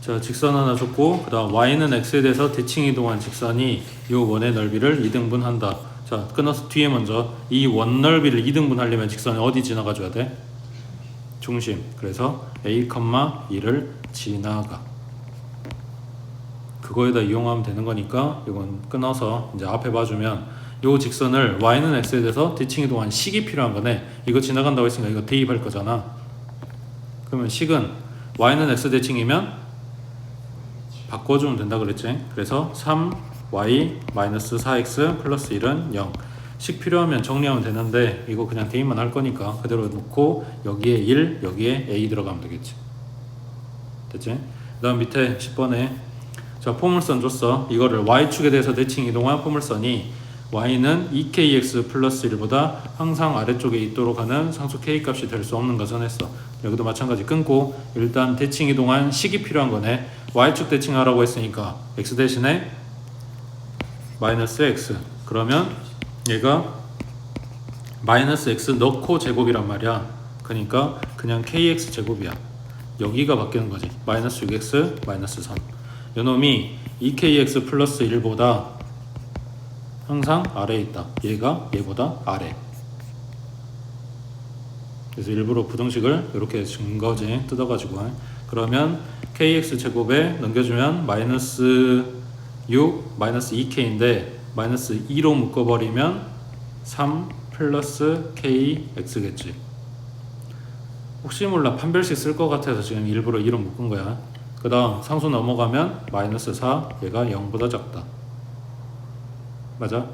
자, 직선 하나 줬고 그 다음 y는 x에 대해서 대칭 이동한 직선이 이 원의 넓이를 2등분 한다. 자, 끊어서 뒤에 먼저 이 원 넓이를 2등분 하려면 직선이 어디 지나가줘야 돼? 중심. 그래서 a, 2를 지나가. 그거에다 이용하면 되는 거니까 이건 끊어서 이제 앞에 봐주면 요 직선을 y는 x에 대해서 대칭 이동한 식이 필요한 거네. 이거 지나간다고 했으니까 이거 대입할 거잖아. 그러면 식은 y는 x 대칭이면 바꿔주면 된다 그랬지. 그래서 3y-4x 플러스 1은 0. 식 필요하면 정리하면 되는데 이거 그냥 대입만 할 거니까 그대로 놓고 여기에 1, 여기에 a 들어가면 되겠지. 됐지? 그 다음 밑에 10번에 자, 포물선 줬어. 이거를 y축에 대해서 대칭 이동한 포물선이 y는 2kx 플러스 1보다 항상 아래쪽에 있도록 하는 상수 k 값이 될 수 없는 것은 했어. 여기도 마찬가지 끊고 일단 대칭 이동한 식이 필요한 거네. y축 대칭하라고 했으니까 x 대신에 마이너스 x. 그러면 얘가 마이너스 x 넣고 제곱이란 말이야. 그러니까 그냥 kx 제곱이야. 여기가 바뀌는 거지. 마이너스 6x 마이너스 3. 요놈이 2kx 플러스 1보다 항상 아래에 있다. 얘가 얘보다 아래. 그래서 일부러 부등식을 이렇게 준 거지. 뜯어가지고. 그러면 kx 제곱에 넘겨주면 마이너스 6 마이너스 2k인데 마이너스 2로 묶어버리면 3 플러스 kx겠지. 혹시 몰라 판별식 쓸 것 같아서 지금 일부러 2로 묶은 거야. 그 다음 상수 넘어가면 마이너스 4 얘가 0보다 작다. 맞아?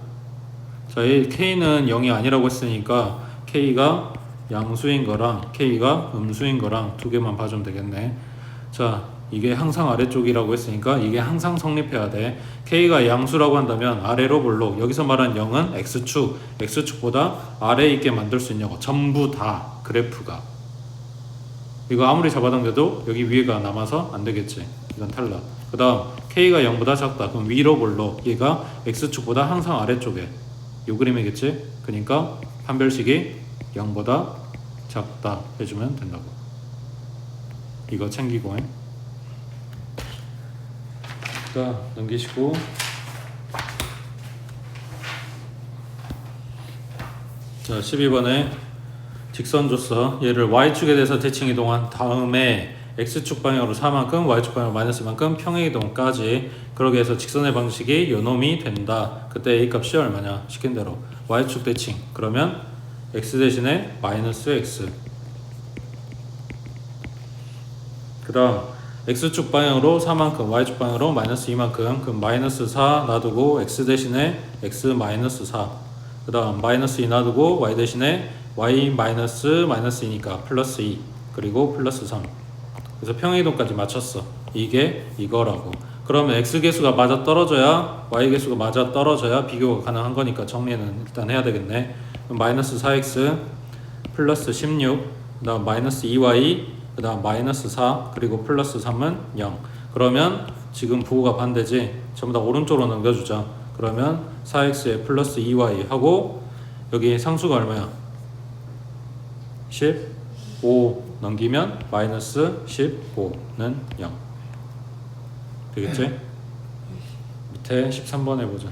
자, 이 k는 0이 아니라고 했으니까 k가 양수인 거랑 k가 음수인 거랑 두 개만 봐주면 되겠네. 자, 이게 항상 아래쪽이라고 했으니까 이게 항상 성립해야 돼. k가 양수라고 한다면 아래로 볼록. 여기서 말한 0은 x축보다 아래에 있게 만들 수 있냐고. 전부 다 그래프가. 이거 아무리 잡아당겨도 여기 위에가 남아서 안 되겠지. 이건 탈락. 그 다음 k가 0보다 작다. 그럼 위로 볼록. 얘가 x축보다 항상 아래쪽에. 요 그림이겠지. 그러니까 판별식이 0보다 작다 해주면 된다고. 이거 챙기고. 자, 넘기시고. 자, 12번에 직선 줬어. 얘를 y축에 대해서 대칭 이동한 다음에 x축 방향으로 4만큼, y축 방향으로 마이너스 만큼 평행 이동까지. 그러게 해서 직선의 방식이 요놈이 된다. 그때 a 값이 얼마냐? 시킨 대로 y축 대칭. 그러면 x 대신에 마이너스 x. 그 다음 x축 방향으로 4만큼, y축 방향으로 마이너스 2만큼. 그럼 마이너스 4 놔두고 x 대신에 x 마이너스 4. 그 다음 마이너스 2 놔두고 y 대신에 y 마이너스 2니까 플러스 2. 그리고 플러스 3. 그래서 평행이동까지 맞췄어. 이게 이거라고. 그러면 x 개수가 맞아 떨어져야 y 개수가 맞아 떨어져야 비교가 가능한 거니까 정리는 일단 해야 되겠네. 그럼 마이너스 4x 플러스 16. 그 다음 마이너스 2y. 그 다음 마이너스 4 그리고 플러스 3은 0. 그러면 지금 부호가 반대지. 전부 다 오른쪽으로 넘겨주자. 그러면 4x에 플러스 2y 하고 여기 상수가 얼마야? 15 넘기면 마이너스 15는 0 되겠지? 밑에 13번 해보자.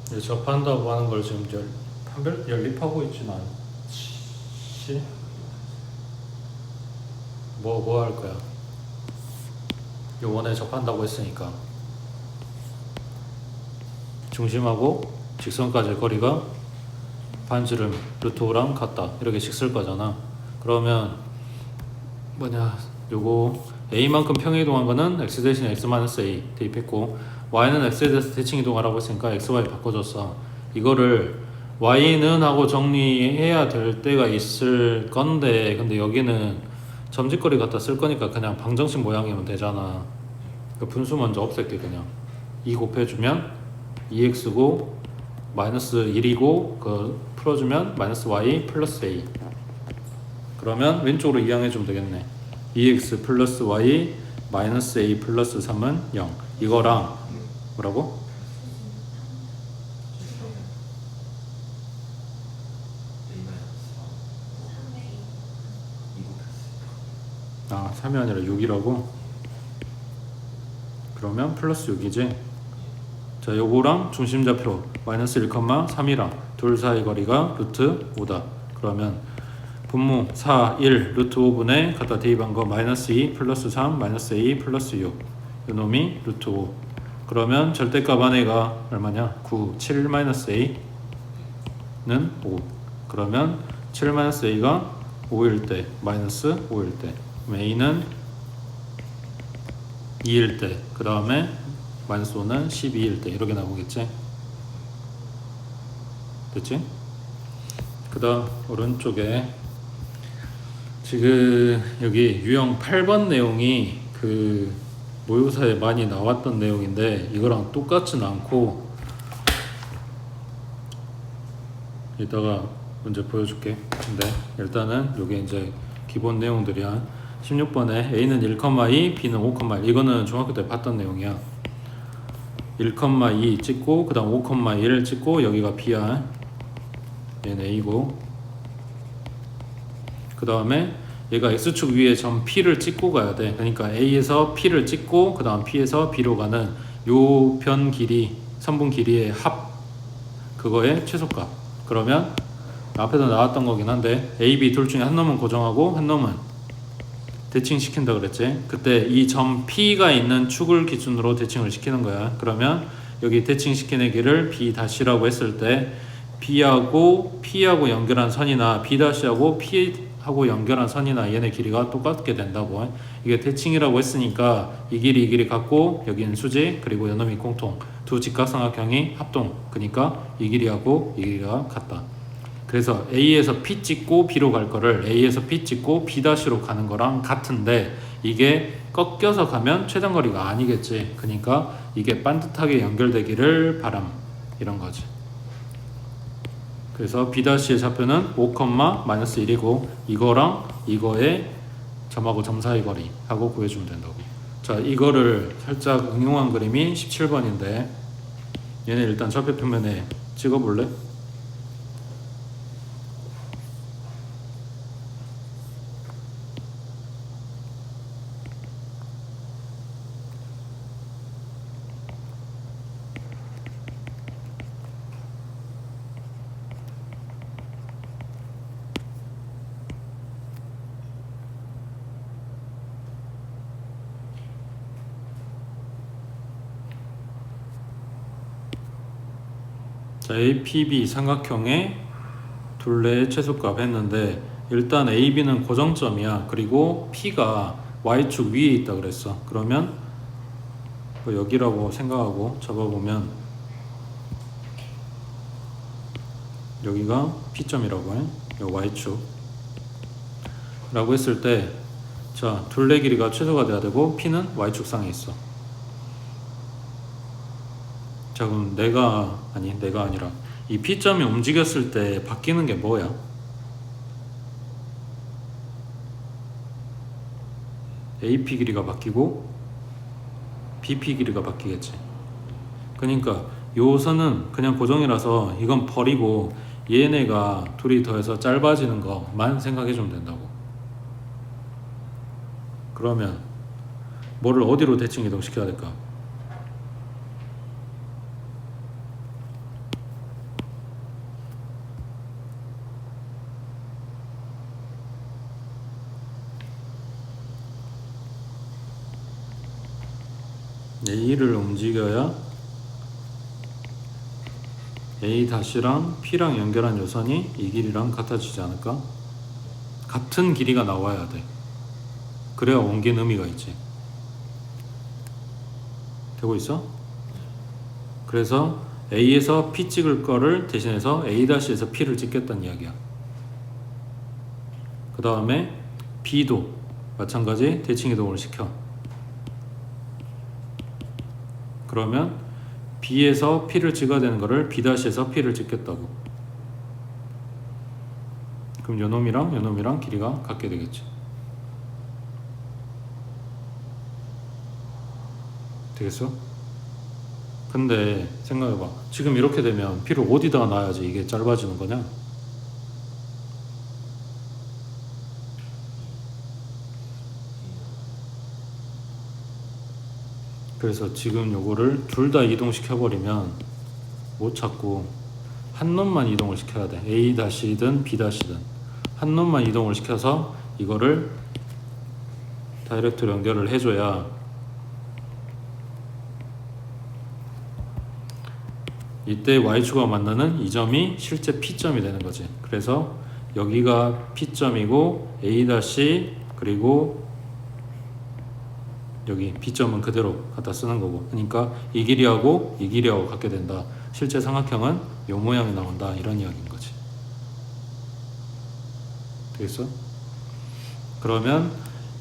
이제 접한다고 하는 걸 지금 연립하고 있진 않지. 뭐 할 거야? 요번에 접한다고 했으니까 중심하고 직선까지의 거리가 반지름 루트 5랑 같다 이렇게씩 쓸 거잖아. 그러면 뭐냐, 요거 a만큼 평행이동한 거는 x 대신에 x-a 대입했고 y는 x에 대해서 대칭 이동하라고 했으니까 x, y 바꿔줬어. 이거를 y는 하고 정리해야 될 때가 있을 건데, 근데 여기는 점집거리 갖다 쓸 거니까 그냥 방정식 모양이면 되잖아. 그 분수 먼저 없앨게. 그냥 2 곱해주면 2x고 마이너스 1이고 그 풀어주면 마이너스 y 플러스 a. 그러면 왼쪽으로 이항해주면 되겠네. 2x 플러스 y 마이너스 a 플러스 3은 0. 이거랑 뭐라고? 아, 3이 아니라 6이라고? 그러면 플러스 6이지? 자, 요거랑 중심좌표 마이너스 1,3이랑 둘 사이 거리가 루트 5다. 그러면 분모 4, 1, 루트 5분의 갖다 대입한 거 마이너스 2 플러스 3 마이너스 a 플러스 6. 요놈이 루트 5. 그러면 절대값 안에가 얼마냐? 9, 7 마이너스 a는 5. 그러면 7 마이너스 a가 5일 때 마이너스 5일 때, 그럼 a는 2일 때, 그 다음에 마이너스 5는 12일 때 이렇게 나오겠지? 됐지? 그 다음 오른쪽에 지금 여기 유형 8번 내용이 그 모의고사에 많이 나왔던 내용인데 이거랑 똑같진 않고 이따가 문제 보여줄게. 근데 일단은 요게 이제 기본 내용들이야. 16번에 a는 1,2 b는 5,1 이거는 중학교 때 봤던 내용이야. 1,2 찍고 그 다음 5,1 찍고 여기가 b야. 얘는 a고 그 다음에 얘가 x축 위에 점 p를 찍고 가야 돼. 그러니까 a에서 p를 찍고 그 다음 p에서 b로 가는 요 변 길이, 선분 길이의 합, 그거의 최소값. 그러면 앞에도 나왔던 거긴 한데 a, b 둘 중에 한 놈은 고정하고 한 놈은 대칭시킨다 그랬지. 그때 이 점 p가 있는 축을 기준으로 대칭을 시키는 거야. 그러면 여기 대칭시키는 길을 b-라고 했을 때 b하고 p하고 연결한 선이나 b-하고 p하고 연결한 선이나 얘네 길이가 똑같게 된다고. 이게 대칭이라고 했으니까 이 길이 같고 여기는 수직, 그리고 요놈이 공통, 두 직각삼각형이 합동. 그러니까 이 길이하고 이 길이가 같다. 그래서 A에서 P 찍고 B로 갈 거를 A에서 P 찍고 B-로 가는 거랑 같은데 이게 꺾여서 가면 최단거리가 아니겠지. 그러니까 이게 반듯하게 연결되기를 바람, 이런 거지. 그래서 B-의 좌표는 5,-1이고 이거랑 이거의 점하고 점 사이 거리 하고 구해주면 된다고. 자, 이거를 살짝 응용한 그림이 17번인데 얘네 일단 좌표 표면에 찍어볼래? 자, APB 삼각형의 둘레의 최소값 했는데 일단 AB는 고정점이야. 그리고 P가 Y축 위에 있다 그랬어. 그러면 뭐 여기라고 생각하고 잡아보면 여기가 P점이라고 해. 요 Y축 라고 했을 때 자, 둘레 길이가 최소가 돼야 되고 P는 Y축 상에 있어. 자, 그럼 내가 아니라 이 P점이 움직였을 때 바뀌는 게 뭐야? AP 길이가 바뀌고 BP 길이가 바뀌겠지. 그러니까 요 선은 그냥 고정이라서 이건 버리고 얘네가 둘이 더해서 짧아지는 것만 생각해 주면 된다고. 그러면 뭐를 어디로 대칭 이동시켜야 될까? A를 움직여야 A-랑 P랑 연결한 요선이 이 길이랑 같아지지 않을까? 같은 길이가 나와야 돼. 그래야 옮긴 의미가 있지. 되고 있어? 그래서 A에서 P 찍을 거를 대신해서 A-에서 P를 찍겠다는 이야기야. 그 다음에 B도 마찬가지 대칭 이동을 시켜. 그러면 B에서 P를 찍어야 되는 거를 B-에서 P를 찍겠다고. 그럼 요놈이랑 길이가 같게 되겠지. 되겠어? 근데 생각해봐. 지금 이렇게 되면 P를 어디다가 놔야지 이게 짧아지는 거냐? 그래서 지금 요거를 둘 다 이동시켜버리면 못 찾고 한 놈만 이동을 시켜야 돼. A-든 B-든 한 놈만 이동을 시켜서 이거를 다이렉트로 연결을 해줘야 이때 Y축과 만나는 이 점이 실제 P점이 되는 거지. 그래서 여기가 P점이고 A- 그리고 여기 B점은 그대로 갖다 쓰는 거고. 그러니까 이 길이하고 이 길이하고 같게 된다. 실제 삼각형은 이 모양이 나온다. 이런 이야기인 거지. 되겠어? 그러면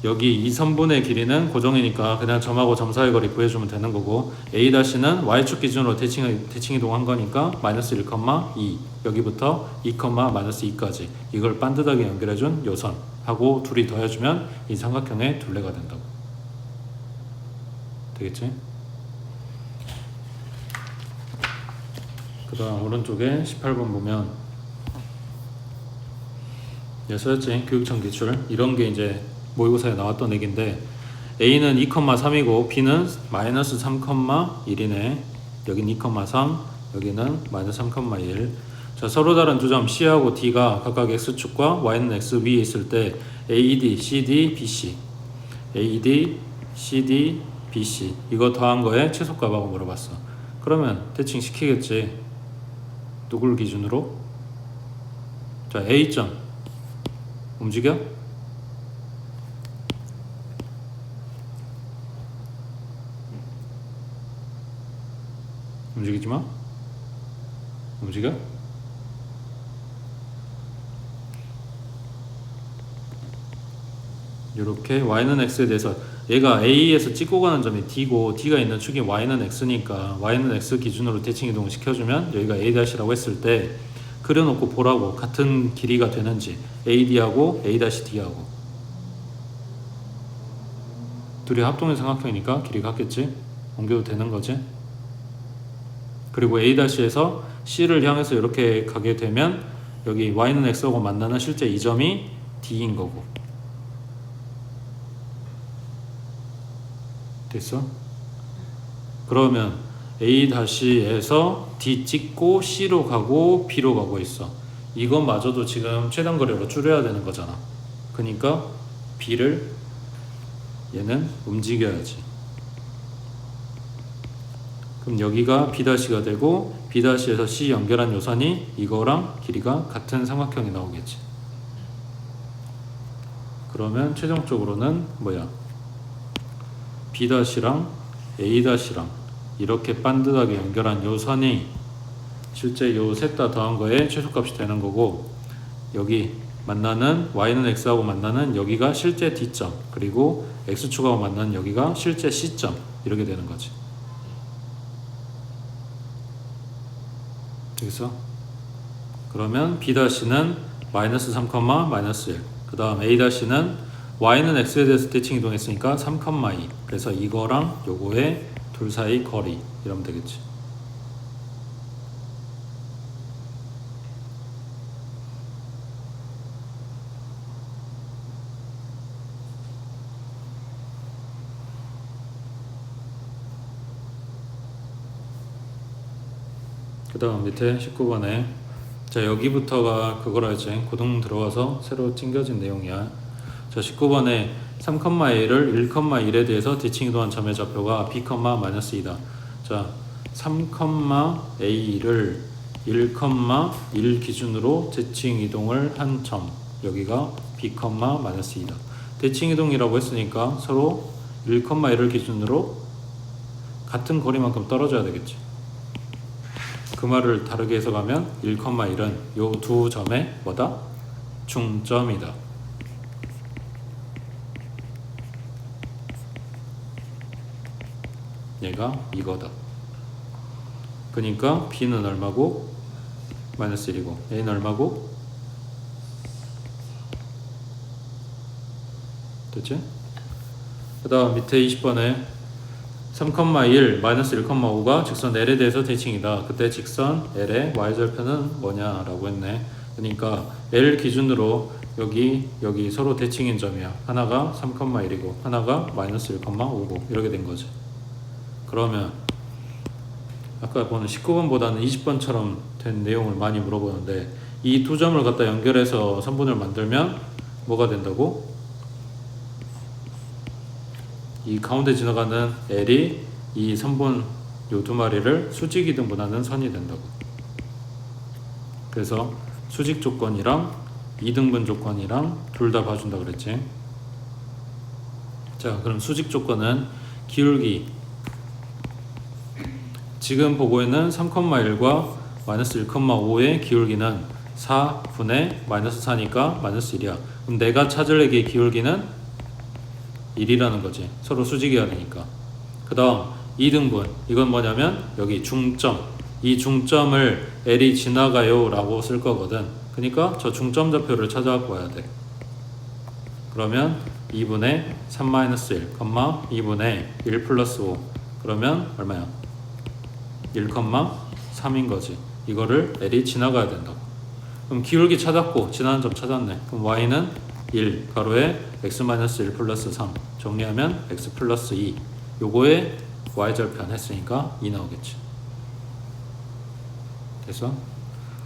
여기 이 선분의 길이는 고정이니까 그냥 점하고 점 사이 거리 구해주면 되는 거고, A-는 Y축 기준으로 대칭 이동한 거니까 마이너스 1,2 여기부터 2, 마이너스 2까지 이걸 반듯하게 연결해준 요선하고 둘이 더해주면 이 삼각형의 둘레가 된다고. 되겠지? 그 다음 오른쪽에 18번 보면 예서였지? 교육청 기출. 이런 게 이제 모의고사에 나왔던 얘기인데 A는 2,3이고 B는 마이너스 3,1이네. 여긴 2,3, 여기는 마이너스 3,1. 자, 서로 다른 두 점 C하고 D가 각각 X축과 Y는 X 위에 있을 때 AD, CD, BC AD, CD, BC 이거 더한 거에 최소값하고 물어봤어. 그러면 대칭 시키겠지. 누굴 기준으로? 자, A점 움직여? 움직이지 마. 움직여? 이렇게 Y는 X에 대해서 얘가 A에서 찍고 가는 점이 D고 D가 있는 축이 Y는 X니까 Y는 X 기준으로 대칭 이동을 시켜주면 여기가 A-라고 했을 때 그려놓고 보라고. 같은 길이가 되는지 AD하고 A-D하고 둘이 합동의 삼각형이니까 길이 같겠지. 옮겨도 되는 거지. 그리고 A-에서 C를 향해서 이렇게 가게 되면 여기 Y는 X하고 만나는 실제 이 점이 D인 거고. 됐어? 그러면 A-에서 D 찍고 C로 가고 B로 가고 있어. 이것마저도 지금 최단거리로 줄여야 되는 거잖아. 그러니까 B를 얘는 움직여야지. 그럼 여기가 B-가 되고 B-에서 C 연결한 요선이 이거랑 길이가 같은 삼각형이 나오겠지. 그러면 최종적으로는 뭐야? B-랑 A-랑 이렇게 반듯하게 연결한 요선이 실제 요 셋 다 더한 거에 최소값이 되는 거고, 여기 만나는 Y는 X하고 만나는 여기가 실제 D점, 그리고 X축하고 만나는 여기가 실제 C점 이렇게 되는 거지. 되겠어? 그러면 B-는 마이너스 3, 마이너스 1. 그 다음 A-는 Y는 X에 대해서 대칭 이동했으니까 3,2. 그래서 이거랑 요거의 둘 사이 거리 이러면 되겠지. 그 다음 밑에 19번에 자, 여기부터가 그거라 했지. 고등 들어와서 새로 찡겨진 내용이야. 자, 19번에 3,A를 1,1에 대해서 대칭 이동한 점의 좌표가 B, -2다. 자, 3,A를 1,1 기준으로 대칭 이동을 한 점, 여기가 B, -2다. 대칭 이동이라고 했으니까 서로 1,1을 기준으로 같은 거리만큼 떨어져야 되겠지. 그 말을 다르게 해석하면 1,1은 요 두 점의 뭐다? 중점이다. 얘가 이거다. 그러니까 B는 얼마고? -1이고 A는 얼마고? 됐지? 그 다음 밑에 20번에 3,1 -1,5가 직선 L에 대해서 대칭이다. 그때 직선 L의 y절편은 뭐냐 라고 했네. 그러니까 L 기준으로 여기 서로 대칭인 점이야. 하나가 3,1이고 하나가 -1,5고 이렇게 된 거지. 그러면 아까 보는 19번보다는 20번처럼 된 내용을 많이 물어보는데 이 두 점을 갖다 연결해서 선분을 만들면 뭐가 된다고? 이 가운데 지나가는 L이 이 선분 요 두 마리를 수직 이등분하는 선이 된다고. 그래서 수직 조건이랑 이등분 조건이랑 둘 다 봐준다 그랬지. 자, 그럼 수직 조건은 기울기, 지금 보고 있는 3,1과 -1,5의 기울기는 4분의 -4니까 -1이야. 그럼 내가 찾을 애의 기울기는 1이라는 거지. 서로 수직이어야 되니까. 그 다음 2등분, 이건 뭐냐면 여기 중점, 이 중점을 L이 지나가요 라고 쓸 거거든. 그러니까 저 중점 좌표를 찾아갖고 와야 돼. 그러면 2분의 3-1, 2분의 1 플러스 5, 그러면 얼마야? 1,3인 거지. 이거를 L이 지나가야 된다고. 그럼 기울기 찾았고 지나는 점 찾았네. 그럼 Y는 1 가로에 x-1 플러스 3 정리하면 x 플러스 2, 요거에 y절편 했으니까 2 나오겠지. 됐어?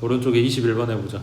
오른쪽에 21번 해보자.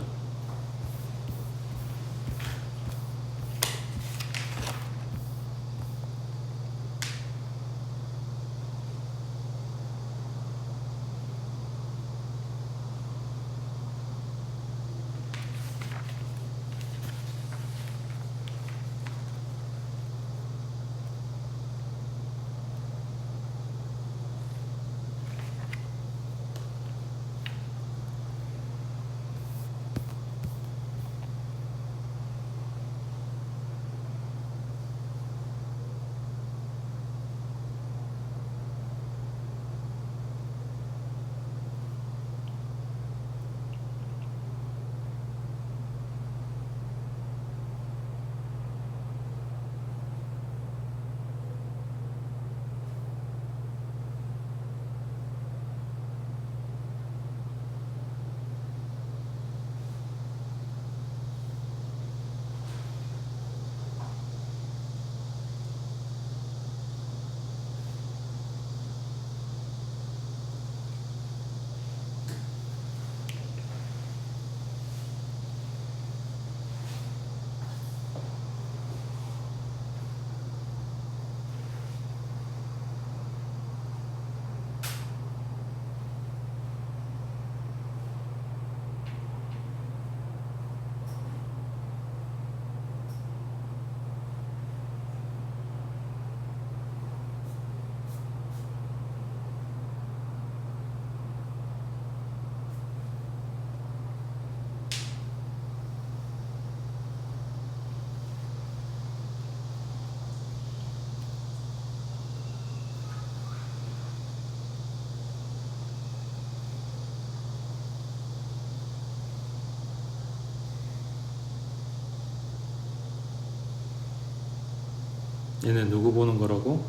얘는 누구 보는 거라고?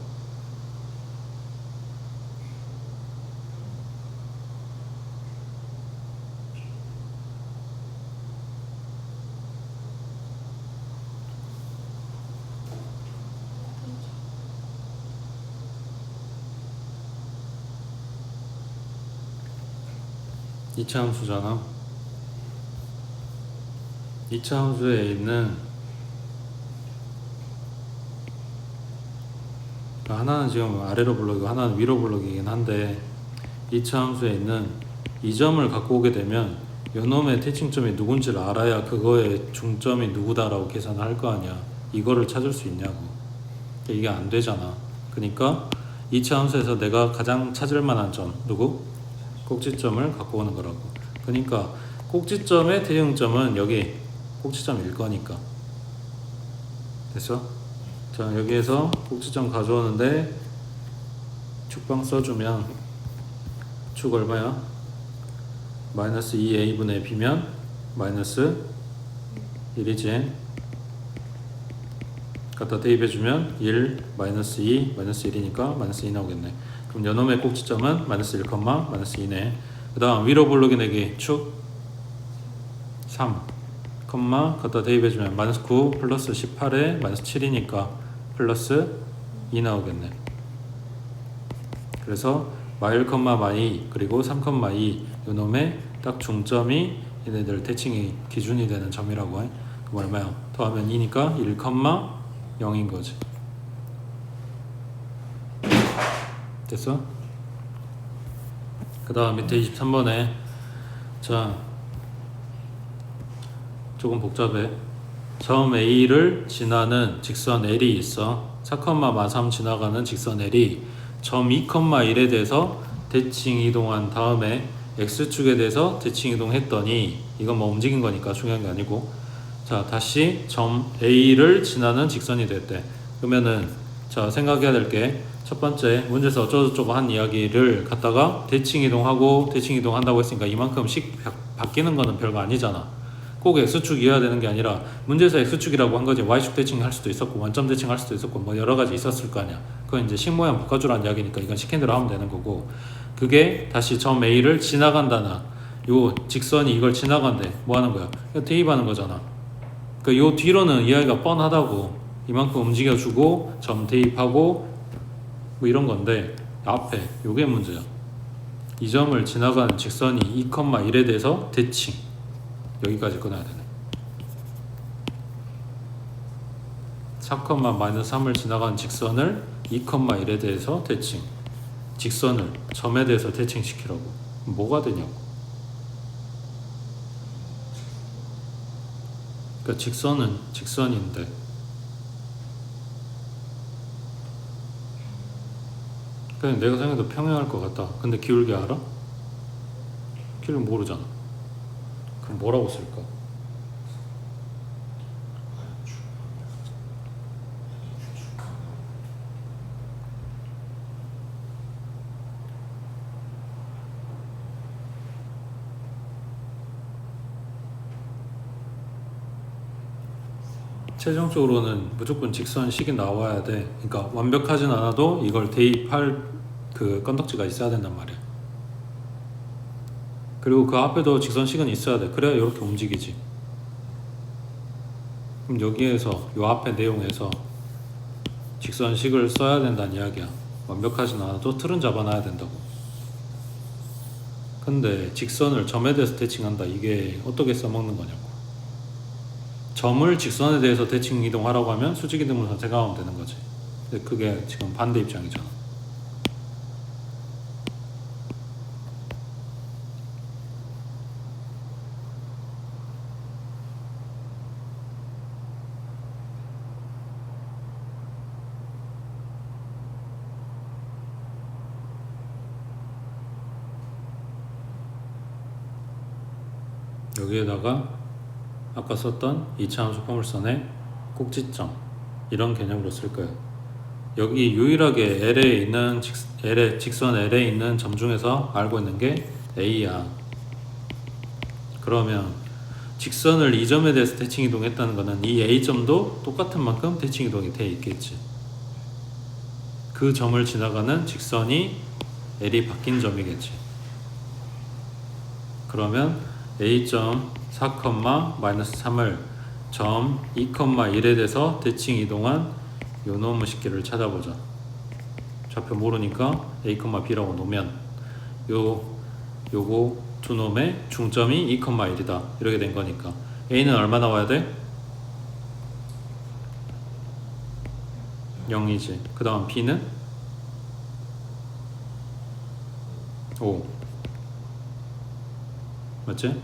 이차 함수잖아. 이차 함수에 있는 하나는 지금 아래로 블록이고 하나는 위로 블록이긴 한데 2차 함수에 있는 이 점을 갖고 오게 되면 요놈의 대칭점이 누군지를 알아야 그거의 중점이 누구다라고 계산을 할 거 아니야. 이거를 찾을 수 있냐고. 이게 안 되잖아. 그러니까 2차 함수에서 내가 가장 찾을 만한 점 누구? 꼭지점을 갖고 오는 거라고. 그러니까 꼭지점의 대응점은 여기 꼭지점일 거니까. 됐어? 자, 여기에서 꼭지점 가져오는데 축방 써주면 축 얼마야? 마이너스 2a분의 b면 마이너스 1이지. 갖다 대입해주면 1 마이너스 2 마이너스 1이니까 마이너스 2 나오겠네. 그럼 요놈의 꼭지점은 마이너스 1, 마이너스 2네. 그 다음 위로 블록이 내기 축 3 갖다 대입해주면 마이너스 9 플러스 18에 마이너스 7이니까 플러스 2 나오겠네. 그래서 마1, 마2 그리고 3, 2 요놈의 딱 중점이 얘네들 대칭이 기준이 되는 점이라고 해. 그럼 얼마야? 더하면 2니까 1, 0인 거지. 됐어? 그 다음 밑에 23번에 자 조금 복잡해. 점 A를 지나는 직선 L이 있어. 4,3 지나가는 직선 L이 점 2,1에 대해서 대칭 이동한 다음에 X축에 대해서 대칭 이동했더니 이건 뭐 움직인 거니까 중요한 게 아니고, 자 다시 점 A를 지나는 직선이 됐대. 그러면은 자 생각해야 될 게 첫 번째 문제에서 어쩌고저쩌고 한 이야기를 갖다가 대칭 이동하고 대칭 이동한다고 했으니까 이만큼씩 바뀌는 거는 별거 아니잖아. 꼭 X축이어야 되는 게 아니라 문제에서 X축이라고 한 거지 Y축 대칭 할 수도 있었고 원점 대칭 할 수도 있었고 뭐 여러 가지 있었을 거 아니야. 그건 이제 식모양 바꿔주라는 이야기니까 이건 시킨 대로 하면 되는 거고, 그게 다시 점 A를 지나간다나 요 직선이 이걸 지나간대. 뭐 하는 거야? 대입하는 거잖아. 그러니까 요 뒤로는 이야기가 뻔하다고. 이만큼 움직여주고 점 대입하고 뭐 이런 건데 앞에 요게 문제야. 이 점을 지나가는 직선이 2,1에 대해서 대칭 여기까지 끊어야 되네. 4,-3을 지나가는 직선을 2,1에 대해서 대칭, 직선을 점에 대해서 대칭시키라고. 뭐가 되냐고. 그러니까 직선은 직선인데 그냥 내가 생각해도 평행할 것 같다. 근데 기울기 알아? 기울기 모르잖아. 그럼 뭐라고 쓸까? 최종적으로는 무조건 직선식이 나와야 돼. 그러니까 완벽하진 않아도 이걸 대입할 그 건덕지가 있어야 된단 말이야. 그리고 그 앞에도 직선식은 있어야 돼. 그래야 이렇게 움직이지. 그럼 여기에서 요 앞에 내용에서 직선식을 써야 된다는 이야기야. 완벽하진 않아도 틀은 잡아놔야 된다고. 근데 직선을 점에 대해서 대칭한다. 이게 어떻게 써먹는 거냐고. 점을 직선에 대해서 대칭 이동하라고 하면 수직이 등분선 생각하면 되는 거지. 근데 그게 지금 반대 입장이잖아. 여기에다가 아까 썼던 2차 함수 포물선의 꼭지점 이런 개념으로 쓸 거예요. 여기 유일하게 L에 있는 직선 L에 있는 점 중에서 알고 있는 게 A야. 그러면 직선을 이 점에 대해서 대칭 이동했다는 거는 이 A점도 똑같은 만큼 대칭 이동이 돼 있겠지. 그 점을 지나가는 직선이 L이 바뀐 점이겠지. 그러면 A점 4,-3을 점 2,1에 대해서 대칭 이동한 요 놈의 식기를 찾아보자. 좌표 모르니까 A, B라고 놓으면 요거 두 놈의 중점이 2,1이다 이렇게 된 거니까 A는 얼마 나와야 돼? 0이지. 그 다음 b는 5. 맞지?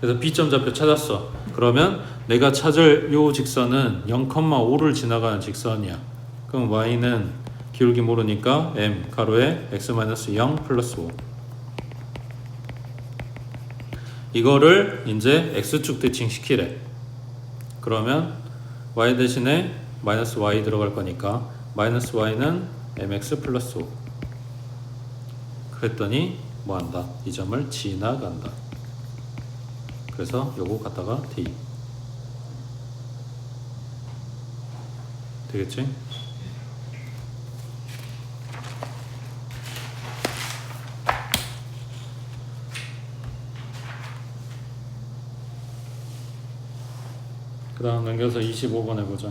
그래서 b점 좌표 찾았어. 그러면 내가 찾을 요 직선은 0,5를 지나가는 직선이야. 그럼 y는 기울기 모르니까 m 가로에 x-0 플러스 5. 이거를 이제 x축 대칭 시키래. 그러면 y 대신에 마이너스 y 들어갈 거니까 마이너스 y는 mx 플러스 5. 그랬더니 뭐 한다? 이 점을 지나간다. 그래서 요거 갖다가 D 되겠지? 그 다음 넘겨서 25번 해보자.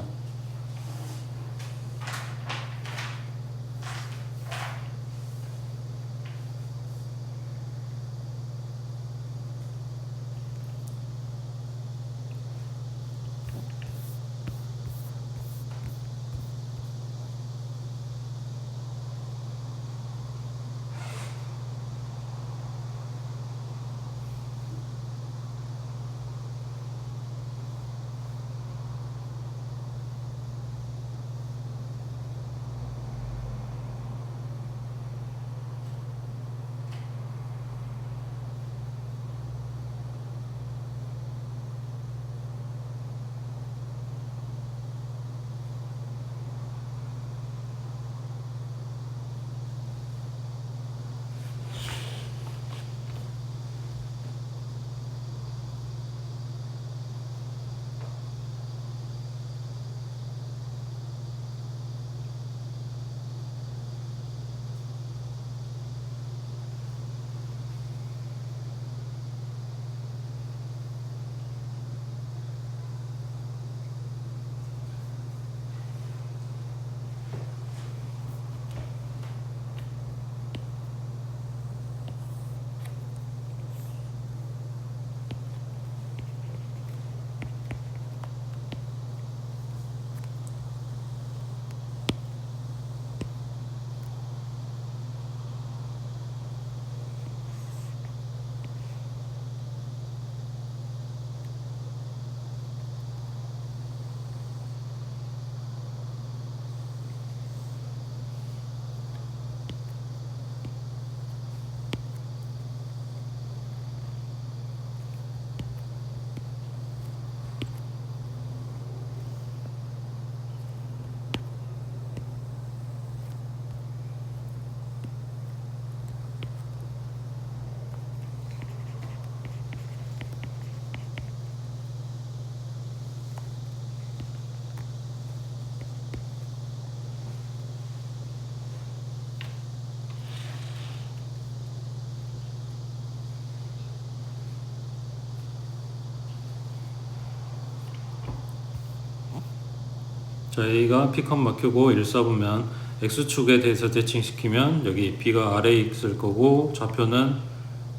저희가 P, Q고 1, 4보면 X축에 대해서 대칭시키면 여기 B가 아래에 있을 거고 좌표는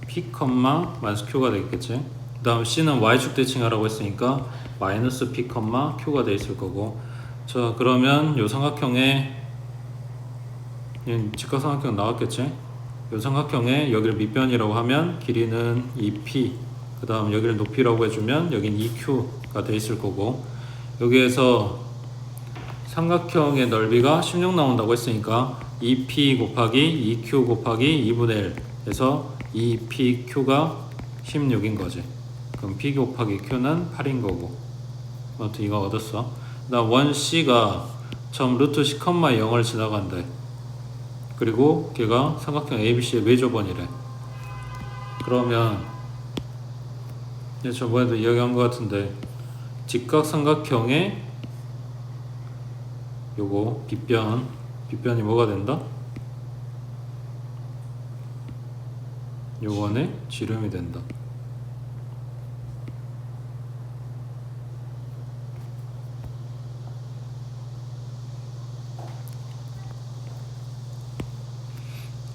P, 마이너스 Q가 되겠지. 그 다음 C는 Y축 대칭하라고 했으니까 마이너스 P, Q가 돼 있을 거고. 자, 그러면 요 삼각형에 직각삼각형 나왔겠지. 요 삼각형에 여기를 밑변이라고 하면 길이는 2P, 그 다음 여기를 높이라고 해주면 여긴 2Q가 돼 있을 거고, 여기에서 삼각형의 넓이가 16 나온다고 했으니까 2p 곱하기 2q 곱하기 2분의 1 해서 2pq가 16인 거지. 그럼 p 곱하기 q는 8인 거고. 아무튼 이거 얻었어. 나 1c가 점 루트 10, 0을 지나간대. 그리고 걔가 삼각형 ABC의 외조번이래. 그러면 저번에도 이야기한 것 같은데 직각삼각형의 요거 빗변이 뭐가 된다? 요번에 지름이 된다.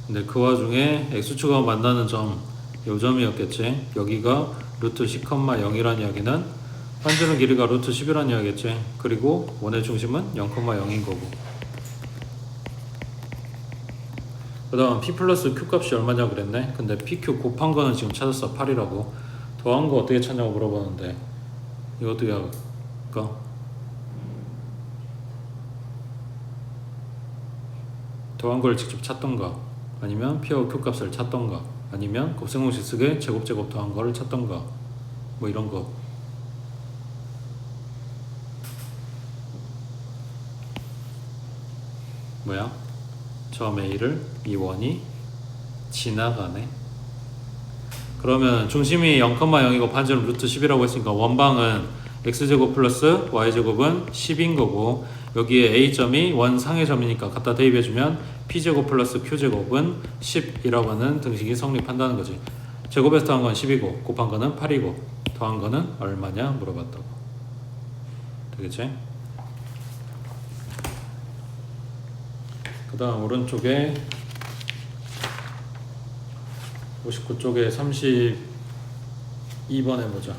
근데 그 와중에 X축하고 만나는 점, 요 점이었겠지. 여기가 루트 10, 0이란 이야기는 반지름 길이가 루트 10이란 이야기겠지. 그리고 원의 중심은 0,0인 거고. 그 다음 P 플러스 Q 값이 얼마냐고 그랬네. 근데 PQ 곱한 거는 지금 찾았어. 8이라고. 더한 거 어떻게 찾냐고 물어보는데 이거 어떻게 할까? 더한 걸 직접 찾던가 아니면 P하고 Q 값을 찾던가 아니면 곱셈공식 쓰게 제곱 더한 거를 찾던가 뭐 이런 거. 뭐야? 처음 A를 이1이 지나가네. 그러면 중심이 0,0이고 반지름 루트 10이라고 했으니까 원방은 x제곱 플러스 y제곱은 10인 거고 여기에 a점이 원상의 점이니까 갖다 대입해주면 p제곱 플러스 q제곱은 10이라고 하는 등식이 성립한다는 거지. 제곱에서 더한 건 10이고 곱한 거는 8이고 더한 거는 얼마냐 물어봤다고. 되겠지? 그 다음 오른쪽에 59쪽에 32번 해보자.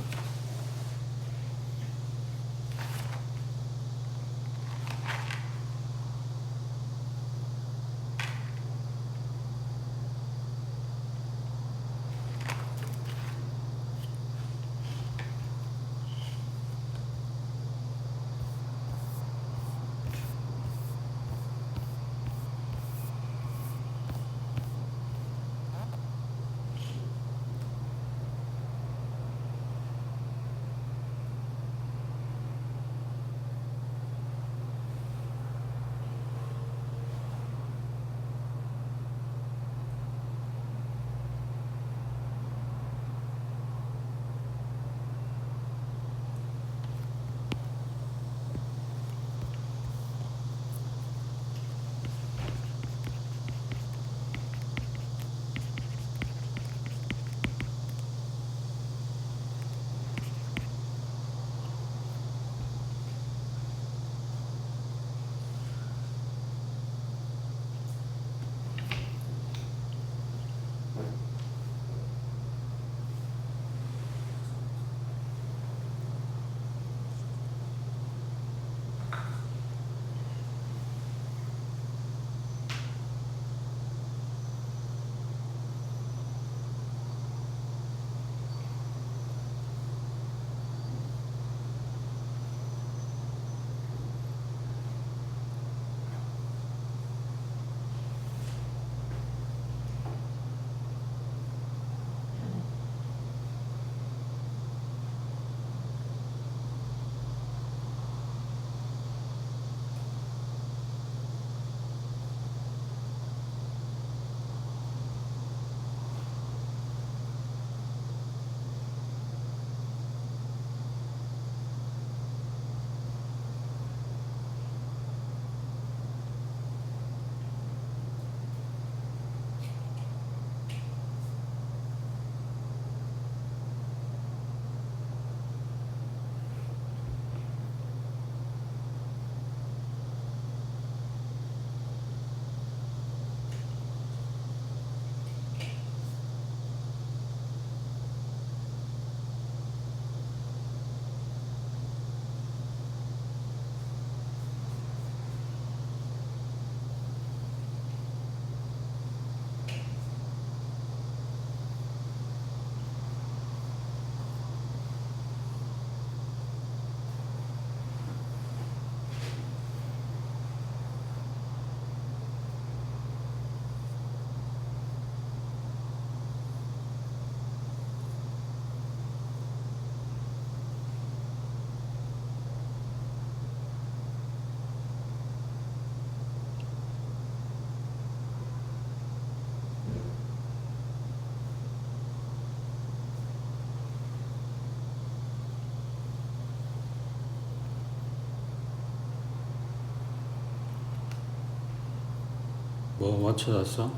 뭐 찾았어?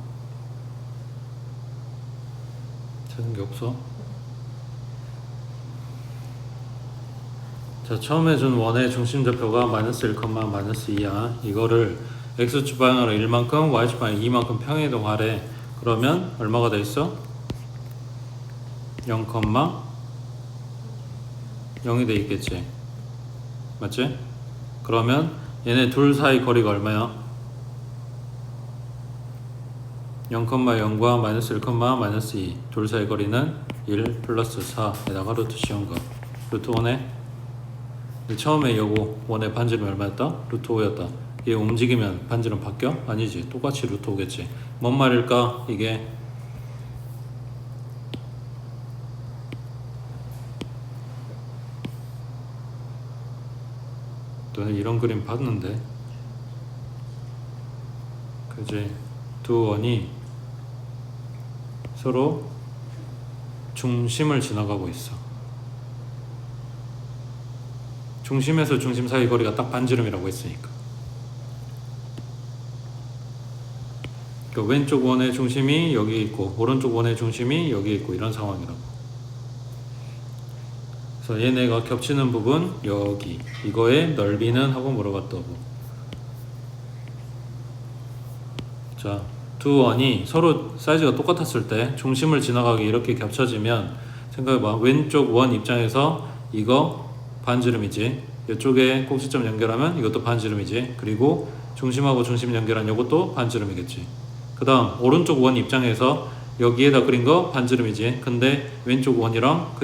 찾은 게 없어? 자, 처음에 준 원의 중심좌표가 마이너스 1, 마이너스 2야. 이거를 x축 방향으로 1만큼, y축 방향 2만큼 평행이동하래. 그러면 얼마가 돼 있어? 0, 0이 돼 있겠지. 맞지? 그러면 얘네 둘 사이 거리가 얼마야? 0,0과 마이너스 1, 마이너스 2 둘 사이 거리는 1 플러스 4에다가 루트 씌운 거. 루트 1에 처음에 요거 1의 반지름이 얼마였다? 루트 5였다. 얘 움직이면 반지름 바뀌어? 아니지. 똑같이 루트 5겠지. 뭔 말일까? 이게 너네 이런 그림 봤는데 그지? 두 원이 서로 중심을 지나가고 있어. 중심에서 중심 사이 거리가 딱 반지름이라고 했으니까. 그러니까 왼쪽 원의 중심이 여기 있고 오른쪽 원의 중심이 여기 있고 이런 상황이라고. 그래서 얘네가 겹치는 부분 여기 이거의 넓이는 하고 물어봤다고. 자, 두 원이 서로 사이즈가 똑같았을 때 중심을 지나가게 이렇게 겹쳐지면 생각해봐. 왼쪽 원 입장에서 이거 반지름이지. 이쪽에 꼭지점 연결하면 이것도 반지름이지. 그리고 중심하고 중심 연결한 이것도 반지름이겠지. 그 다음 오른쪽 원 입장에서 여기에다 그린 거 반지름이지. 근데 왼쪽 원이랑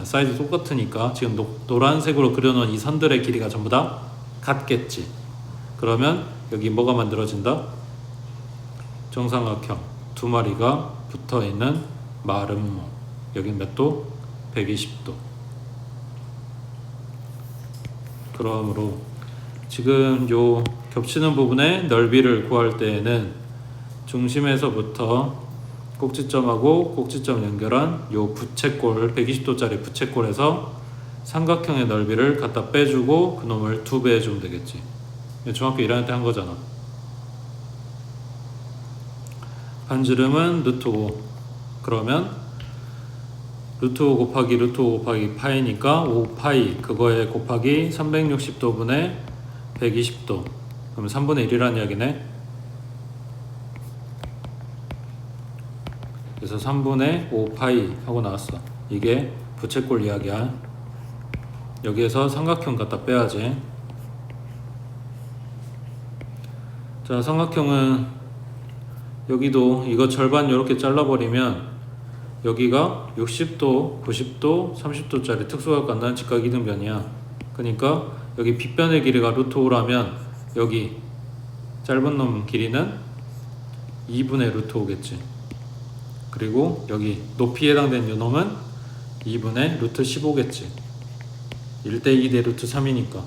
사이즈 똑같으니까 지금 노란색으로 그려놓은 이 선들의 길이가 전부 다 같겠지. 그러면 여기 뭐가 만들어진다? 정삼각형 두 마리가 붙어있는 마름모. 여긴 몇 도? 120도. 그러므로 지금 요 겹치는 부분의 넓이를 구할 때에는 중심에서부터 꼭지점하고 꼭지점 연결한 요 부채꼴 120도짜리 부채꼴에서 삼각형의 넓이를 갖다 빼주고 그놈을 2배 해주면 되겠지. 중학교 1학년 때 한 거잖아. 반지름은 루트 5. 그러면 루트 5 곱하기 루트 5 곱하기 파이니까 5파이 그거에 곱하기 360도분의 120도. 그럼 3분의 1이라는 이야기네. 그래서 3분의 5파이 하고 나왔어. 이게 부채꼴 이야기야. 여기에서 삼각형 갖다 빼야지. 자, 삼각형은 여기도 이거 절반 이렇게 잘라버리면 여기가 60도, 90도, 30도짜리 특수각관단 직각 이등변이야. 그러니까 여기 빗변의 길이가 루트 5라면 여기 짧은 놈 길이는 2분의 루트 5겠지. 그리고 여기 높이에 해당되는 요 놈은 2분의 루트 15겠지. 1대2 대 루트 3이니까.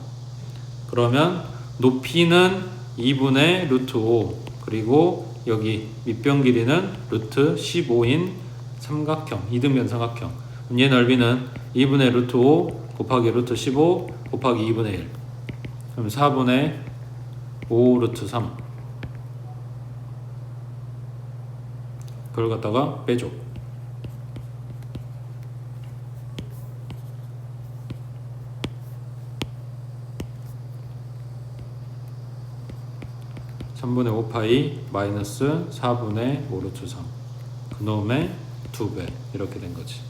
그러면 높이는 2분의 루트 5 그리고 여기 밑변 길이는 루트 15인 삼각형, 이등변 삼각형. 얘 넓이는 2분의 루트 5 곱하기 루트 15 곱하기 2분의 1. 그럼 4분의 5 루트 3. 그걸 갖다가 빼줘. (3분의 5파이) 마이너스 (4분의 5 루트 3) 그놈의 2배 이렇게 된 거지.